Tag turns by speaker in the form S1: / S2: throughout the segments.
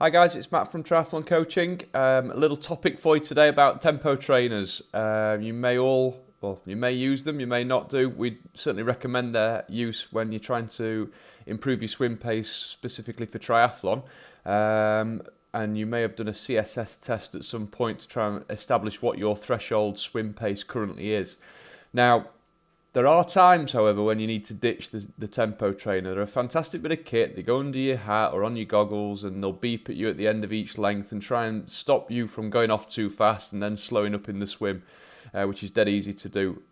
S1: Hi guys, it's Matt from Triathlon Coaching. A little topic for you today about tempo trainers. You may use them, you may not do. We certainly recommend their use when you're trying to improve your swim pace specifically for triathlon. And you may have done a CSS test at some point to try and establish what your threshold swim pace currently is. Now, there are times, however, when you need to ditch the tempo trainer. They're a fantastic bit of kit. They go under your hat or on your goggles and they'll beep at you at the end of each length and try and stop you from going off too fast and then slowing up in the swim, which is dead easy to do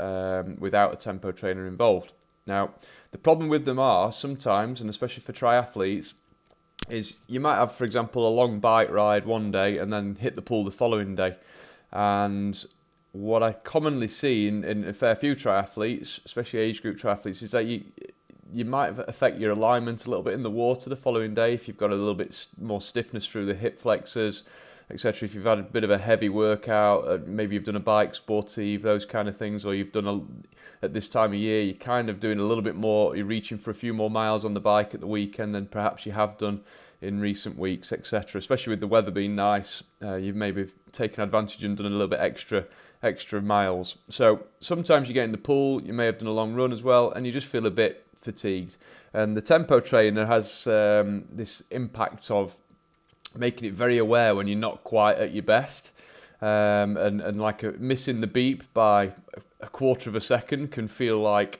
S1: without a tempo trainer involved. Now, the problem with them are sometimes, and especially for triathletes, is you might have, for example, a long bike ride one day and then hit the pool the following day. And what I commonly see in a fair few triathletes, especially age group triathletes, is that you might affect your alignment a little bit in the water the following day if you've got a little bit more stiffness through the hip flexors, etc. If you've had a bit of a heavy workout, maybe you've done a bike sportive, those kind of things, or you've done at this time of year, you're kind of doing a little bit more, you're reaching for a few more miles on the bike at the weekend than perhaps you have done in recent weeks, etc. Especially with the weather being nice, you've maybe taken advantage and done a little bit extra miles. So sometimes you get in the pool, you may have done a long run as well, and you just feel a bit fatigued. And the tempo trainer has this impact of making it very aware when you're not quite at your best, and like missing the beep by a quarter of a second can feel like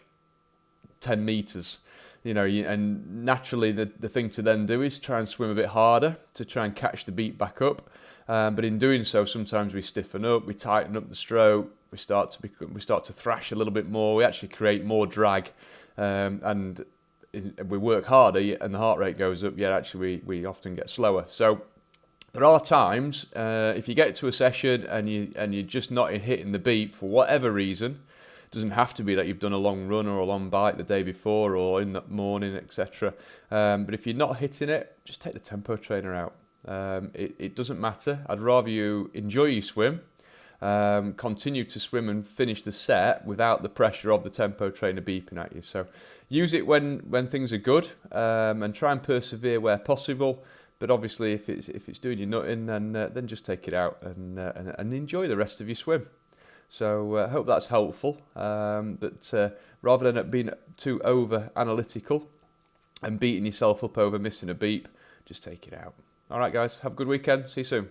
S1: 10 meters. And naturally the thing to then do is try and swim a bit harder to try and catch the beat back up. But in doing so, sometimes we stiffen up, we tighten up the stroke, we start to thrash a little bit more. We actually create more drag, and we work harder, and the heart rate goes up. Yet actually, we often get slower. So there are times if you get to a session and you're just not hitting the beat for whatever reason. It doesn't have to be that you've done a long run or a long bike the day before or in the morning, etc. But if you're not hitting it, just take the tempo trainer out. It doesn't matter. I'd rather you enjoy your swim, continue to swim and finish the set without the pressure of the tempo trainer beeping at you. So use it when things are good, and try and persevere where possible. But obviously, if it's doing you nutting, then just take it out and enjoy the rest of your swim. So I hope that's helpful. But rather than it being too over analytical and beating yourself up over missing a beep, just take it out. All right, guys, have a good weekend. See you soon.